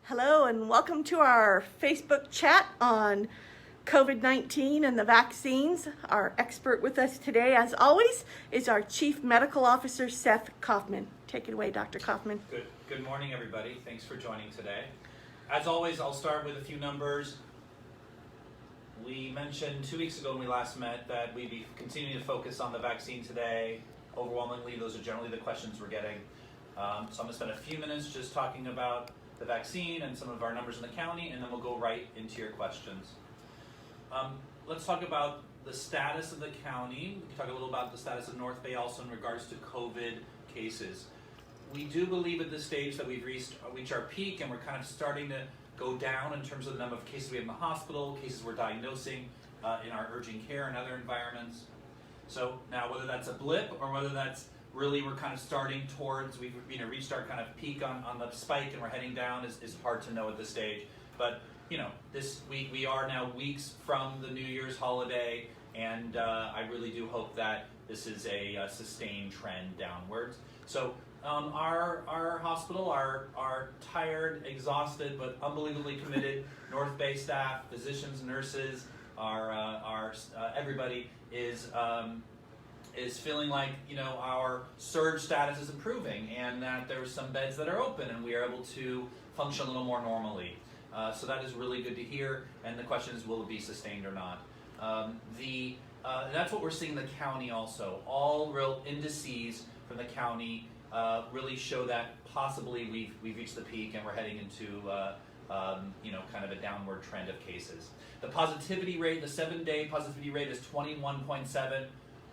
Hello and welcome to our Facebook chat on COVID-19 and the vaccines. Our expert with us today, as always, is our Chief Medical Officer, Seth Kaufman. Take it away, Dr. Kaufman. Good morning, everybody. Thanks for joining today. As always, I'll start with a few numbers. We mentioned 2 weeks ago when we last met that we'd be continuing to focus on the vaccine today. Overwhelmingly, those are generally the questions we're getting. So I'm going to spend a few minutes just talking about the vaccine and some of our numbers in the county, and then we'll go right into your questions. Let's talk about the status of the county. We can talk a little about the status of NorthBay also in regards to COVID cases. We do believe at this stage that we've reached our peak, and we're kind of starting to go down in terms of the number of cases we have in the hospital, cases we're diagnosing in our urgent care and other environments. So now whether that's a blip or whether that's really we're kind of starting towards, we've reached our kind of peak on the spike and we're heading down is hard to know at this stage. But this week we are now weeks from the New Year's holiday, and I really do hope that this is a sustained trend downwards. So our hospital, our tired, exhausted, but unbelievably committed NorthBay staff, physicians, nurses, our everybody is feeling like our surge status is improving, and that there's some beds that are open and we are able to function a little more normally. So that is really good to hear, and the question is, will it be sustained or not? That's what we're seeing in the county also. All real indices from the county really show that possibly we've reached the peak and we're heading into kind of a downward trend of cases. The positivity rate, the 7-day positivity rate is 21.7.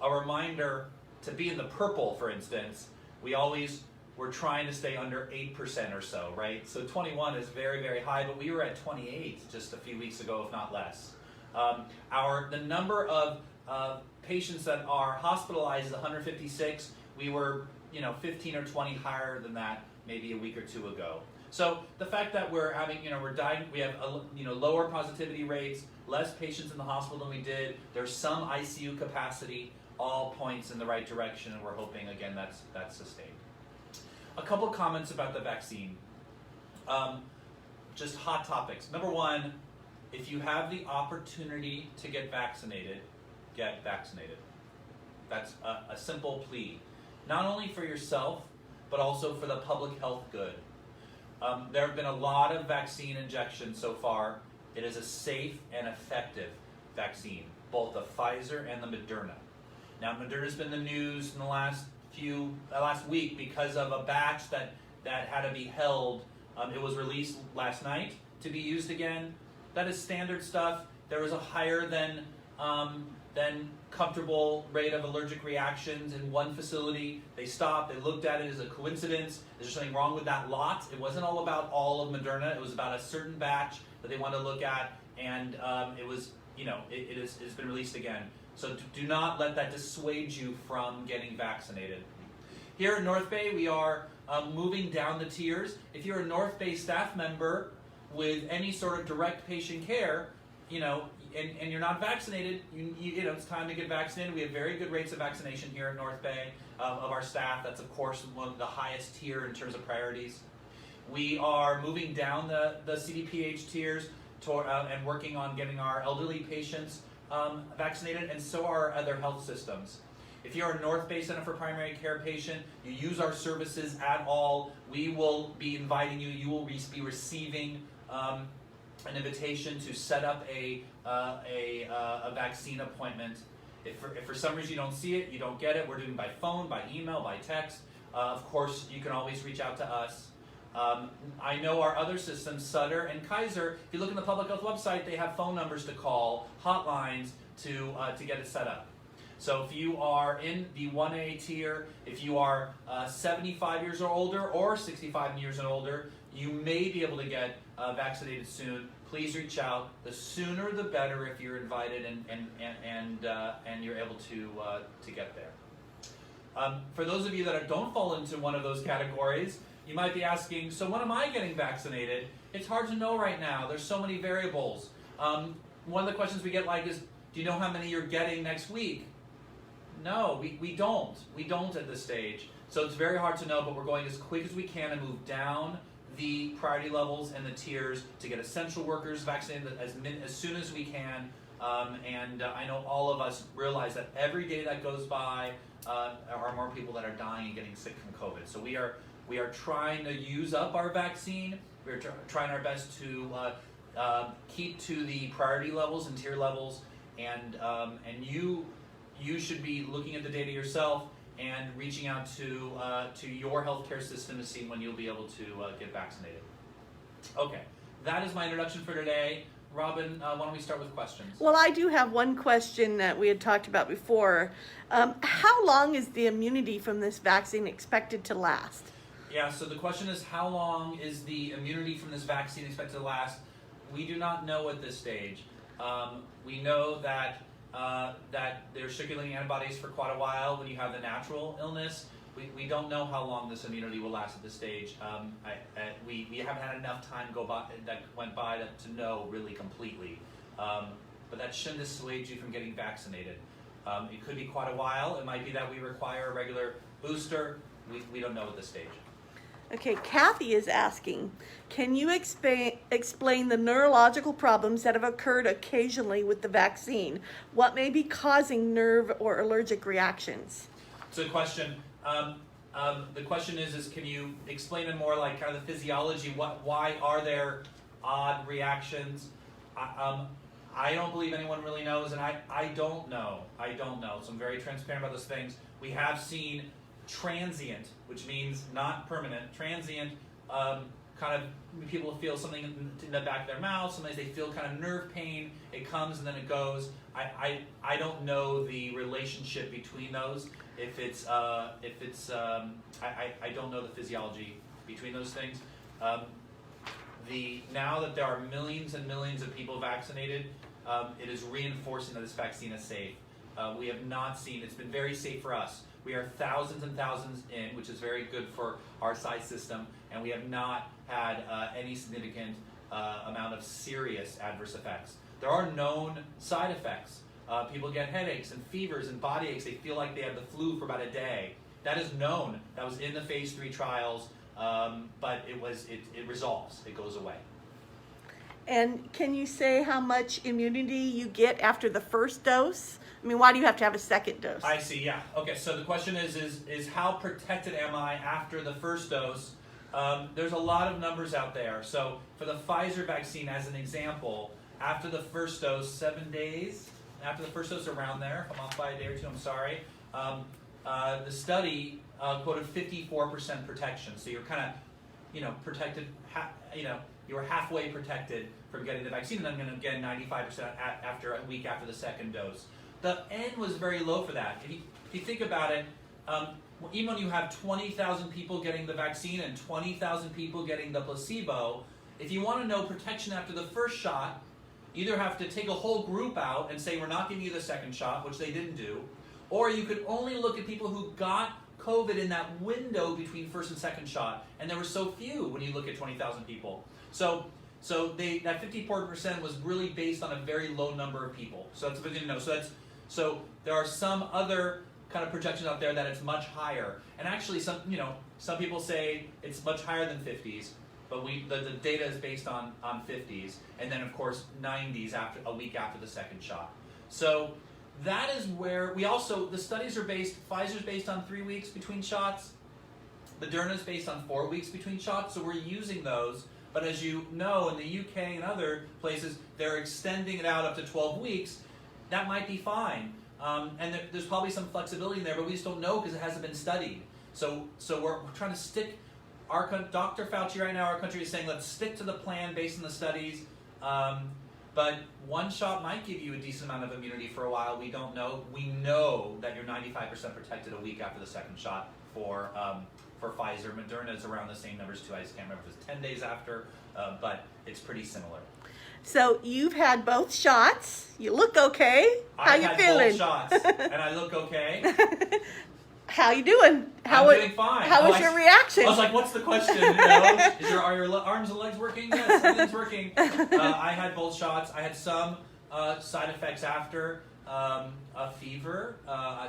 A reminder, to be in the purple, for instance, we're trying to stay under 8% or so, right? So 21 is very, very high, but we were at 28 just a few weeks ago, if not less. The number of patients that are hospitalized is 156. We were 15 or 20 higher than that maybe a week or two ago. So the fact that we're having, we have lower positivity rates, less patients in the hospital than we did. There's some ICU capacity. All points in the right direction, and we're hoping again that's sustained. A couple comments about the vaccine. Just hot topics. Number one, if you have the opportunity to get vaccinated, get vaccinated. That's a simple plea, not only for yourself, but also for the public health good. There have been a lot of vaccine injections so far. It is a safe and effective vaccine, both the Pfizer and the Moderna. Now, Moderna's been in the news in the last week because of a batch that had to be held. It was released last night to be used again. That is standard stuff. There was a higher than comfortable rate of allergic reactions in one facility. They stopped. They looked at it as a coincidence. Is there something wrong with that lot? It wasn't all about all of Moderna. It was about a certain batch that they wanted to look at, and it was it's been released again. So do not let that dissuade you from getting vaccinated. Here at NorthBay, we are moving down the tiers. If you're a NorthBay staff member with any sort of direct patient care, and you're not vaccinated, it's time to get vaccinated. We have very good rates of vaccination here at NorthBay of our staff. That's of course one of the highest tier in terms of priorities. We are moving down the CDPH tiers and working on getting our elderly patients vaccinated, and so are other health systems. If you're a NorthBay Center for Primary Care patient, you use our services at all, we will be inviting you. You will be receiving an invitation to set up a vaccine appointment. If for some reason you don't see it, you don't get it, we're doing by phone, by email, by text. Of course, you can always reach out to us. I know our other systems, Sutter and Kaiser, if you look in the public health website, they have phone numbers to call, hotlines to get it set up. So if you are in the 1A tier, if you are 75 years or older or 65 years and older, you may be able to get vaccinated soon. Please reach out. The sooner the better if you're invited and you're able to get there. For those of you that don't fall into one of those categories, you might be asking, so when am I getting vaccinated? It's hard to know right now. There's so many variables. One of the questions we get is, do you know how many you're getting next week? No, we don't. We don't at this stage. So it's very hard to know, but we're going as quick as we can to move down the priority levels and the tiers to get essential workers vaccinated as soon as we can. I know all of us realize that every day that goes by, are more people that are dying and getting sick from COVID. So we are trying to use up our vaccine. We're trying our best to keep to the priority levels and tier levels, and you should be looking at the data yourself and reaching out to your healthcare system to see when you'll be able to get vaccinated. Okay, that is my introduction for today. Robin, why don't we start with questions? Well, I do have one question that we had talked about before. How long is the immunity from this vaccine expected to last? Yeah, so the question is, how long is the immunity from this vaccine expected to last? We do not know at this stage. We know that they're circulating antibodies for quite a while when you have the natural illness. We don't know how long this immunity will last at this stage. We haven't had enough time that went by to know really completely. But that shouldn't dissuade you from getting vaccinated. It could be quite a while. It might be that we require a regular booster. We don't know at this stage. Okay, Kathy is asking, can you explain the neurological problems that have occurred occasionally with the vaccine? What may be causing nerve or allergic reactions? It's a good question. The question is can you explain it more, like kind of the physiology? Why are there odd reactions? I don't believe anyone really knows, and I don't know. So I'm very transparent about those things. We have seen transient, which means not permanent, transient, kind of people feel something in the back of their mouth. Sometimes they feel kind of nerve pain. It comes and then it goes. I don't know the relationship between those. I don't know the physiology between those things. Now that there are millions and millions of people vaccinated, it is reinforcing that this vaccine is safe. We have not seen, it's been very safe for us. We are thousands and thousands in, which is very good for our size system, and we have not had any significant amount of serious adverse effects. There are known side effects. People get headaches and fevers and body aches. They feel like they have the flu for about a day. That is known. That was in the phase 3 trials, but it resolves. It goes away. And can you say how much immunity you get after the first dose? I mean, why do you have to have a second dose? I see, yeah. Okay, so the question is how protected am I after the first dose? There's a lot of numbers out there. So for the Pfizer vaccine, as an example, after the first dose, 7 days, after the first dose, around there, if I'm off by a day or two, I'm sorry, the study quoted 54% protection. So you're kind of, protected, you were halfway protected from getting the vaccine, and then going to get 95% after a week after the second dose. The N was very low for that. If you think about it, even when you have 20,000 people getting the vaccine and 20,000 people getting the placebo, if you want to know protection after the first shot, you either have to take a whole group out and say we're not giving you the second shot, which they didn't do, or you could only look at people who got COVID in that window between first and second shot, and there were so few when you look at 20,000 people. So that 54% was really based on a very low number of people. So that's a good thing to know. So there are some other kind of projections out there that it's much higher, and actually some people say it's much higher than 50s, but the data is based on 50s, and then of course 90s after a week after the second shot. So that is where the studies are based. Pfizer's based on 3 weeks between shots. Moderna's based on 4 weeks between shots. So we're using those. But as you know, in the UK and other places, they're extending it out up to 12 weeks. That might be fine. And there's probably some flexibility in there, but we just don't know because it hasn't been studied. So we're trying to stick. Dr. Fauci right now, our country is saying, let's stick to the plan based on the studies. But one shot might give you a decent amount of immunity for a while. We don't know. We know that you're 95% protected a week after the second shot for Pfizer. Moderna is around the same numbers too. I just can't remember if it's 10 days after, but it's pretty similar. So you've had both shots. You look okay. How you feeling? I've had both shots, and I look okay. How you doing? I'm doing fine. How was your reaction? I was like, what's the question? Are your arms and legs working? Yes, everything's working. I had both shots. I had some side effects after, a fever,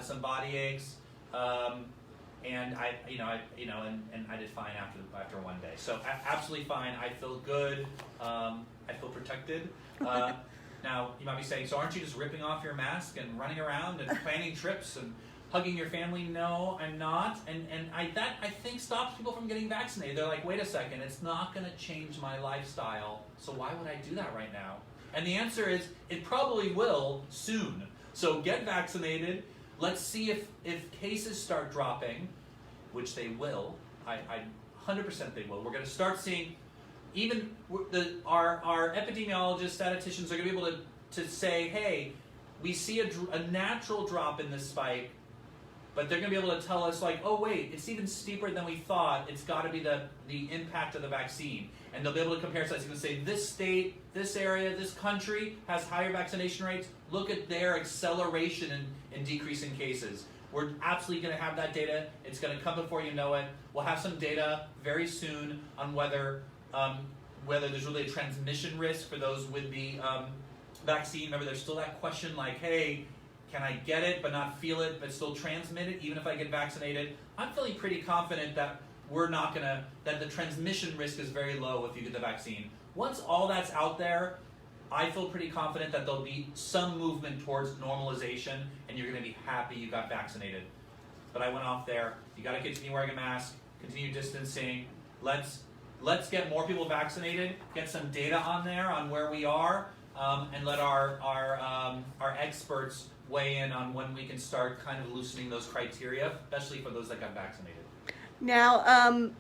some body aches, and I did fine after one day. So absolutely fine. I feel good. I feel protected. Now you might be saying, so aren't you just ripping off your mask and running around and planning trips and hugging your family? No, I'm not. And that I think stops people from getting vaccinated. They're like, wait a second, it's not going to change my lifestyle. So why would I do that right now? And the answer is, it probably will soon. So get vaccinated. Let's see if cases start dropping, which they will. I 100% they will. We're going to start seeing, even our epidemiologists, statisticians are going to be able to say, hey, we see a natural drop in this spike, but they're going to be able to tell us, like, oh wait, it's even steeper than we thought. It's got to be the impact of the vaccine. And they'll be able to compare sites and say, this state, this area, this country has higher vaccination rates. Look at their acceleration in decreasing cases. We're absolutely going to have that data. It's going to come before you know it. We'll have some data very soon on whether there's really a transmission risk for those with the vaccine. Remember, there's still that question like, hey, can I get it but not feel it but still transmit it even if I get vaccinated? I'm feeling pretty confident that that the transmission risk is very low if you get the vaccine. Once all that's out there, I feel pretty confident that there'll be some movement towards normalization and you're going to be happy you got vaccinated. But I went off there. You got to continue wearing a mask, continue distancing. Let's get more people vaccinated, get some data on there on where we are, and let our experts weigh in on when we can start kind of loosening those criteria, especially for those that got vaccinated. Now,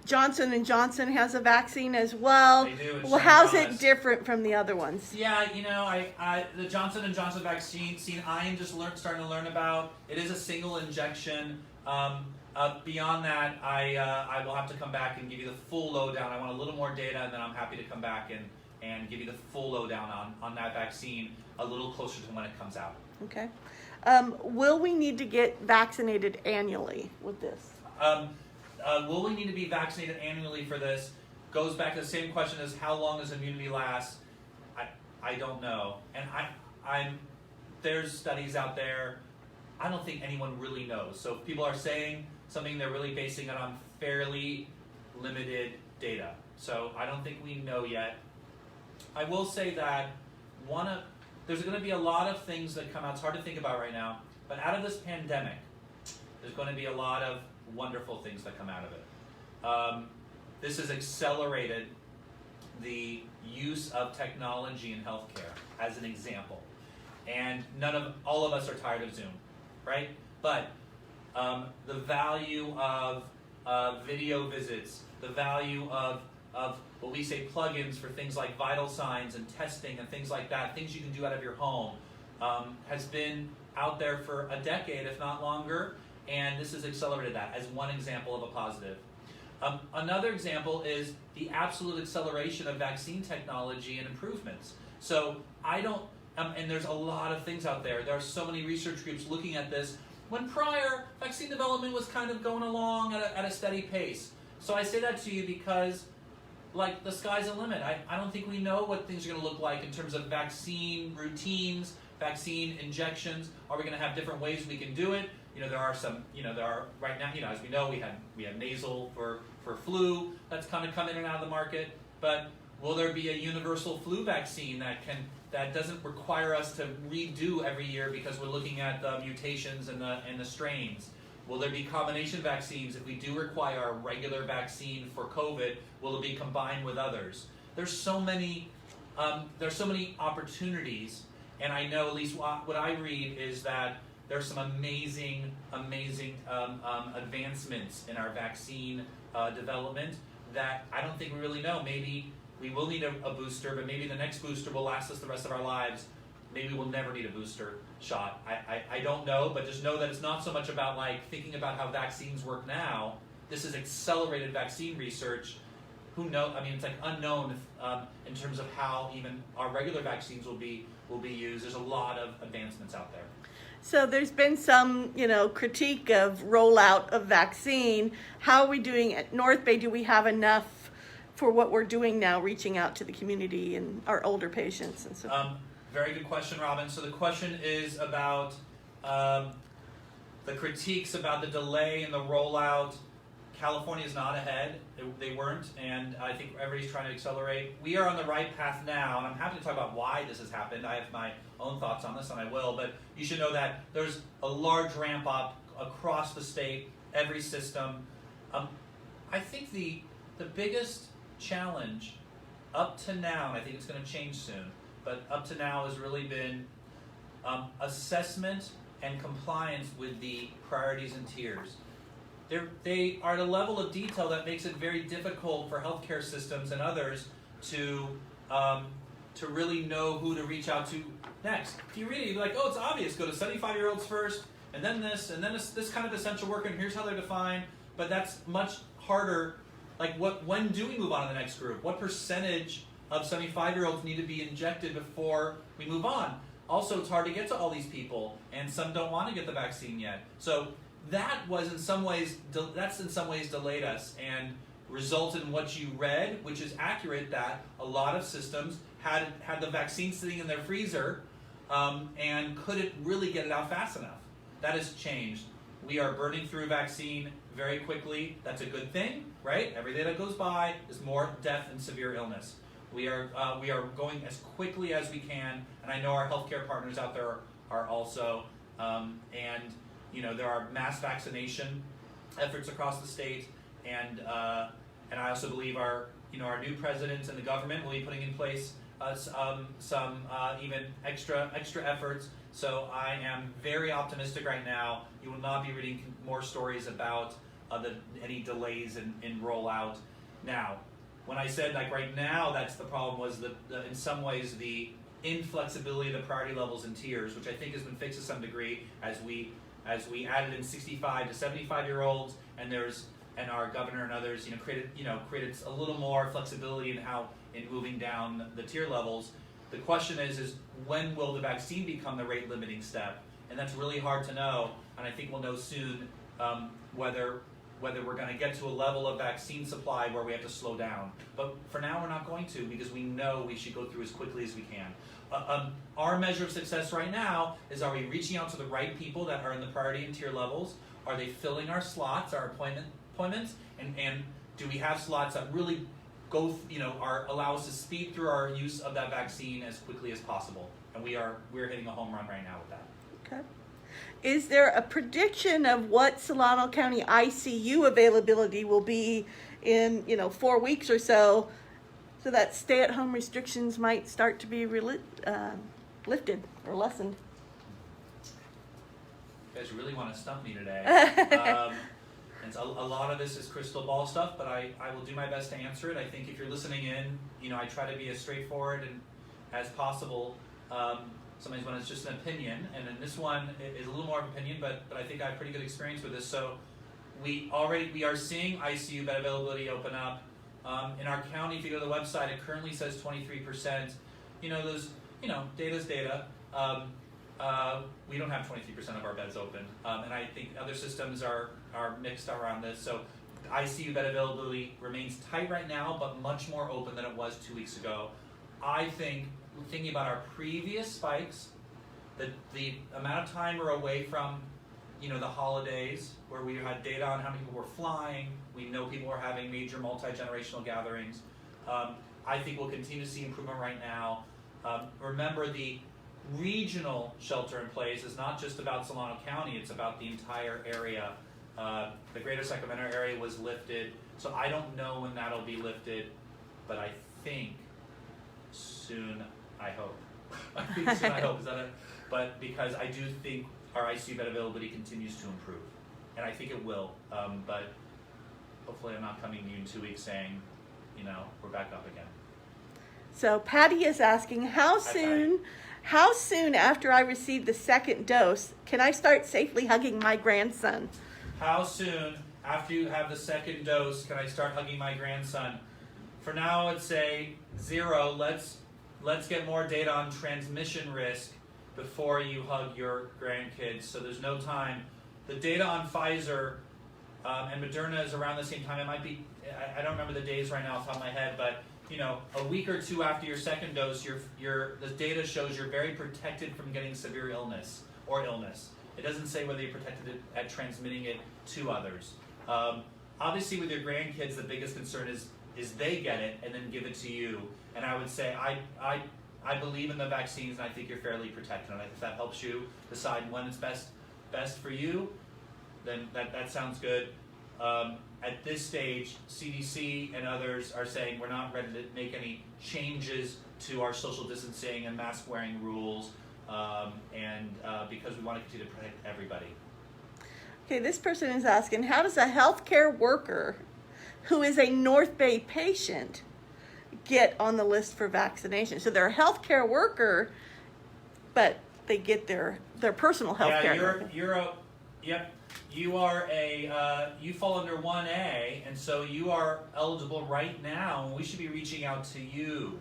Johnson & Johnson has a vaccine as well. They do. Well, how's it different from the other ones? Yeah, the Johnson & Johnson vaccine, I'm just starting to learn about. It is a single injection. Beyond that, I will have to come back and give you the full lowdown. I want a little more data, and then I'm happy to come back and give you the full lowdown on that vaccine a little closer to when it comes out. Okay. Will we need to get vaccinated annually with this? Will we need to be vaccinated annually for this? Goes back to the same question as how long does immunity last? I don't know. And there's studies out there. I don't think anyone really knows. So if people are saying something, they're really basing it on fairly limited data. So I don't think we know yet. I will say that there's going to be a lot of things that come out. It's hard to think about right now. But out of this pandemic, there's going to be a lot of wonderful things that come out of it. This has accelerated the use of technology in healthcare, as an example. And all of us are tired of Zoom, right? But the value of video visits, the value of what we say plugins for things like vital signs and testing and things like that, things you can do out of your home, has been out there for a decade, if not longer, and this has accelerated that as one example of a positive. Another example is the absolute acceleration of vaccine technology and improvements. So and there's a lot of things out there. There are so many research groups looking at this, when prior vaccine development was kind of going along at a steady pace. So I say that to you because, like, the sky's the limit. I don't think we know what things are going to look like in terms of vaccine routines, vaccine injections. Are we going to have different ways we can do it? There are some, there are right now, as we know, we have nasal for flu that's kind of come in and out of the market. But will there be a universal flu vaccine that doesn't require us to redo every year because we're looking at the mutations and the strains? Will there be combination vaccines if we do require a regular vaccine for COVID? Will it be combined with others? There's so many opportunities, and I know at least what I read is that there's some amazing advancements in our vaccine development that I don't think we really know. Maybe we will need a booster, but maybe the next booster will last us the rest of our lives. Maybe we'll never need a booster shot. I don't know, but just know that it's not so much about thinking about how vaccines work now. This is accelerated vaccine research. Who knows? I mean, it's unknown in terms of how even our regular vaccines will be used. There's a lot of advancements out there. So there's been some, critique of rollout of vaccine. How are we doing at NorthBay? Do we have enough for what we're doing now, reaching out to the community and our older patients and so? Very good question, Robin. So the question is about the critiques about the delay in the rollout. California is not ahead. They weren't, and I think everybody's trying to accelerate. We are on the right path now, and I'm happy to talk about why this has happened. I have my own thoughts on this, and I will, but you should know that there's a large ramp up across the state, every system. I think the biggest challenge up to now, and I think it's going to change soon, but up to now has really been assessment and compliance with the priorities and tiers. They are at a level of detail that makes it very difficult for healthcare systems and others to really know who to reach out to next. If you read it, you're like, oh, it's obvious. Go to 75-year-olds first, and then this kind of essential worker, and here's how they're defined. But that's much harder. Like, when do we move on to the next group? What percentage of 75-year-olds need to be injected before we move on? Also, it's hard to get to all these people, and some don't want to get the vaccine yet. So that was in some ways delayed us and resulted in what you read, which is accurate, that a lot of systems had the vaccine sitting in their freezer and couldn't really get it out fast enough. That has changed. We are burning through vaccine very quickly. That's a good thing, right? Every day that goes by is more death and severe illness. We are going as quickly as we can, and I know our healthcare partners out there are also. And there are mass vaccination efforts across the state, and I also believe our new president and the government will be putting in place some even extra efforts. So I am very optimistic right now. You will not be reading more stories about any delays in rollout. Now, when I said like right now, that's the problem, was in some ways the inflexibility of the priority levels and tiers, which I think has been fixed to some degree as we added in 65 to 75-year-olds, and our governor and others created a little more flexibility in moving down the tier levels. The question is when will the vaccine become the rate limiting step? And that's really hard to know, and I think we'll know soon whether we're going to get to a level of vaccine supply where we have to slow down. But for now, we're not going to, because we know we should go through as quickly as we can. Our measure of success right now is, are we reaching out to the right people that are in the priority and tier levels? Are they filling our slots, our appointments? And do we have slots that really allow us to speed through our use of that vaccine as quickly as possible? And we're hitting a home run right now with that. Okay. Is there a prediction of what Solano County ICU availability will be in 4 weeks or so that stay-at-home restrictions might start to be lifted or lessened? You guys really want to stump me today. And a lot of this is crystal ball stuff, but I will do my best to answer it. I think if you're listening in, I try to be as straightforward and as possible. Sometimes when it's just an opinion, and then this one is a little more of an opinion, but I think I have pretty good experience with this. So we are seeing ICU bed availability open up. In our county, if you go to the website, it currently says 23%. Data's data. We don't have 23% of our beds open, and I think other systems are mixed around this. So ICU bed availability remains tight right now, but much more open than it was 2 weeks ago. I think, thinking about our previous spikes, the amount of time we're away from, the holidays, where we had data on how many people were flying, we know people were having major multi-generational gatherings. I think we'll continue to see improvement right now. Remember, the regional shelter in place is not just about Solano County, it's about the entire area. The greater Sacramento area was lifted, so I don't know when that'll be lifted, but I think soon, I hope. I think soon, I hope. Is that it? But because I do think our ICU bed availability continues to improve, and I think it will. But hopefully I'm not coming to you in 2 weeks saying, we're back up again. So Patty is asking, how soon after I receive the second dose can I start safely hugging my grandson? How soon after you have the second dose can I start hugging my grandson? For now, I'd say 0. Let's get more data on transmission risk before you hug your grandkids. So there's no time. The data on Pfizer and Moderna is around the same time. It might be, I don't remember the days right now off the top of my head, but a week or two after your second dose, the data shows you're very protected from getting severe illness. It doesn't say whether you're protected at transmitting it to others. Obviously, with your grandkids, the biggest concern is they get it and then give it to you. And I would say I believe in the vaccines, and I think you're fairly protected. And if that helps you decide when it's best for you, then that sounds good. At this stage, CDC and others are saying we're not ready to make any changes to our social distancing and mask wearing rules, because we want to continue to protect everybody. Okay, this person is asking, how does a healthcare worker who is a NorthBay patient get on the list for vaccination? So they're a healthcare worker, but they get their personal health care. You are you fall under 1A, and so you are eligible right now, and we should be reaching out to you.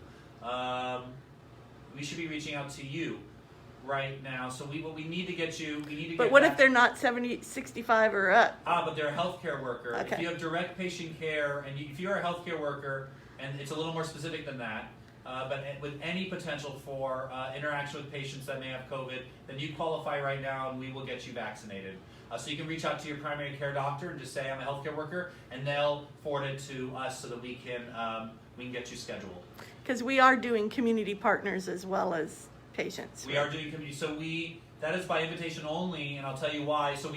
Right now. So we need to get you, But what if they're not 70, 65 or up? But they're a healthcare worker. Okay. If you have direct patient care, and if you're a healthcare worker, and it's a little more specific than that, but with any potential for interaction with patients that may have COVID, then you qualify right now, and we will get you vaccinated. So you can reach out to your primary care doctor and just say, I'm a healthcare worker, and they'll forward it to us so that we can get you scheduled. Because we are doing community partners as well as patients. We are doing community, so that is by invitation only, and I'll tell you why. So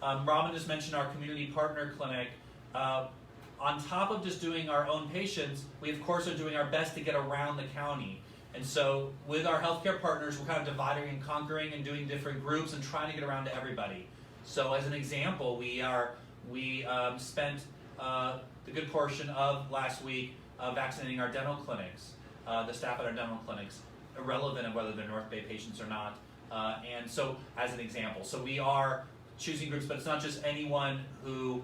Robin just mentioned our community partner clinic. On top of just doing our own patients, we of course are doing our best to get around the county. And so with our healthcare partners, we're kind of dividing and conquering and doing different groups and trying to get around to everybody. So as an example, we spent the good portion of last week vaccinating our dental clinics, the staff at our dental clinics, irrelevant of whether they're NorthBay patients or not. And so as an example, so we are choosing groups, but it's not just anyone who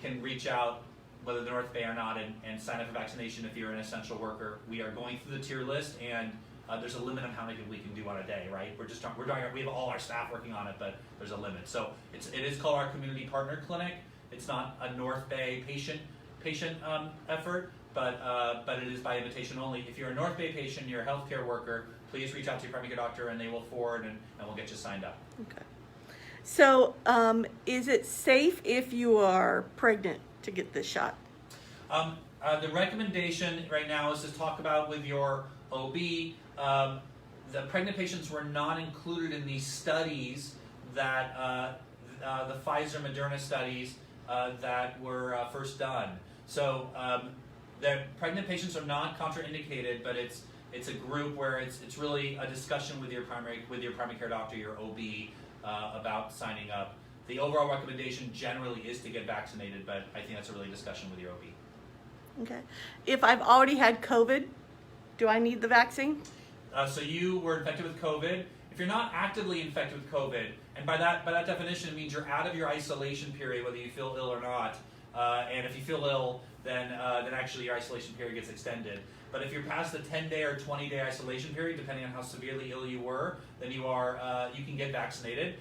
can reach out, whether they're NorthBay or not, and sign up for vaccination if you're an essential worker. We are going through the tier list, and there's a limit on how many we can do on a day, right? We have all our staff working on it, but there's a limit. So it is called our community partner clinic. It's not a NorthBay patient effort, but it is by invitation only. If you're a NorthBay patient, you're a healthcare worker, please reach out to your primary care doctor, and they will forward, and we'll get you signed up. Okay. So is it safe if you are pregnant to get this shot? The recommendation right now is to talk about with your OB. The pregnant patients were not included in these studies that the Pfizer Moderna studies that were first done. So the pregnant patients are not contraindicated, but it's a group where it's really a discussion with your primary care doctor, your OB, about signing up. The overall recommendation generally is to get vaccinated, but I think that's a really discussion with your OB. Okay. If I've already had COVID, do I need the vaccine? So you were infected with COVID. If you're not actively infected with COVID, and by that definition, it means you're out of your isolation period, whether you feel ill or not. And if you feel ill, then actually your isolation period gets extended. But if you're past the 10-day or 20-day isolation period, depending on how severely ill you were, then you can get vaccinated.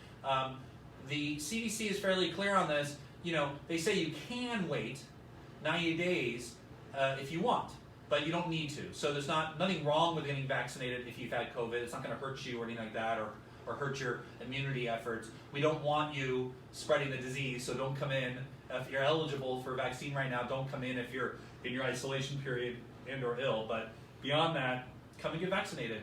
The CDC is fairly clear on this. They say you can wait 90 days if you want, but you don't need to. So there's nothing wrong with getting vaccinated if you've had COVID. It's not going to hurt you or anything like that, or hurt your immunity efforts. We don't want you spreading the disease, so don't come in. If you're eligible for a vaccine right now, don't come in if you're in your isolation period and or ill. But beyond that, come and get vaccinated.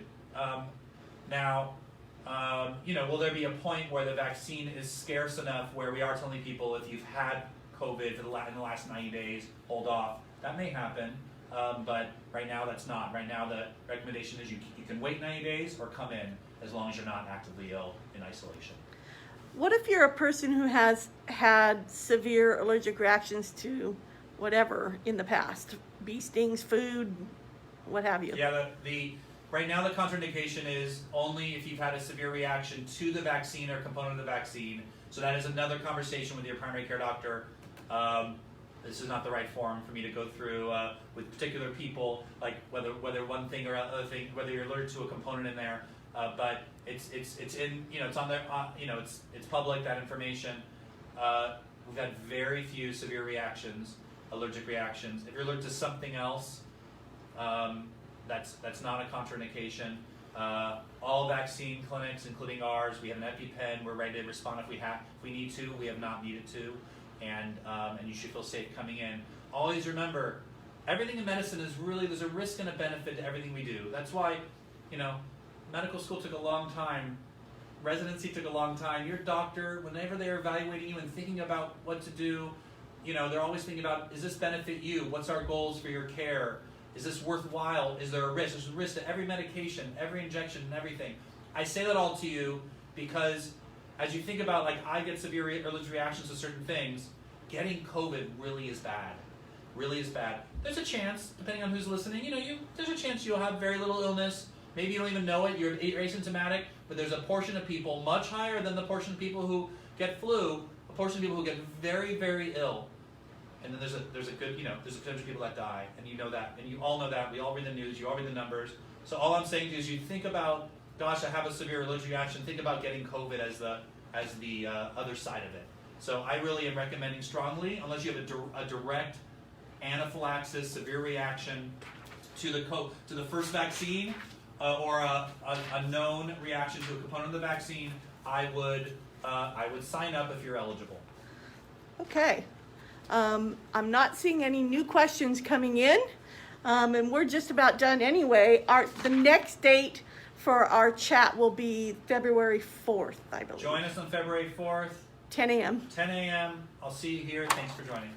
Will there be a point where the vaccine is scarce enough where we are telling people if you've had COVID in the last 90 days, hold off? That may happen, but right now that's not. Right now the recommendation is you can wait 90 days or come in as long as you're not actively ill in isolation. What if you're a person who has had severe allergic reactions to whatever in the past? Bee stings, food, what have you? Yeah, right now the contraindication is only if you've had a severe reaction to the vaccine or component of the vaccine. So that is another conversation with your primary care doctor. This is not the right forum for me to go through with particular people, like whether one thing or other thing, whether you're allergic to a component in there. But it's in, it's on there, it's public, that information. We've had very few severe reactions, allergic reactions. If you're allergic to something else, that's not a contraindication. All vaccine clinics, including ours, we have an EpiPen. We're ready to respond if we need to. We have not needed to, and you should feel safe coming in. Always remember, everything in medicine is really, there's a risk and a benefit to everything we do. That's why, medical school took a long time. Residency took a long time. Your doctor, whenever they're evaluating you and thinking about what to do, they're always thinking about, does this benefit you? What's our goals for your care? Is this worthwhile? Is there a risk? There's a risk to every medication, every injection, and everything. I say that all to you because as you think about, like, I get severe allergic reactions to certain things, getting COVID really is bad. Really is bad. There's a chance, depending on who's listening, there's a chance you'll have very little illness. Maybe you don't even know it, you're asymptomatic, but there's a portion of people, much higher than the portion of people who get flu, a portion of people who get very, very ill. And then there's a good, there's a percentage of people that die, and you know that, and you all know that. We all read the news, you all read the numbers. So all I'm saying to you is, you think about, gosh, I have a severe allergic reaction. Think about getting COVID as the other side of it. So I really am recommending strongly, unless you have a direct anaphylaxis, severe reaction to the first vaccine, or a known reaction to a component of the vaccine, I would sign up if you're eligible. Okay. I'm not seeing any new questions coming in, and we're just about done anyway. The next date for our chat will be February 4th, I believe. Join us on February 4th. 10 a.m. 10 a.m. I'll see you here. Thanks for joining.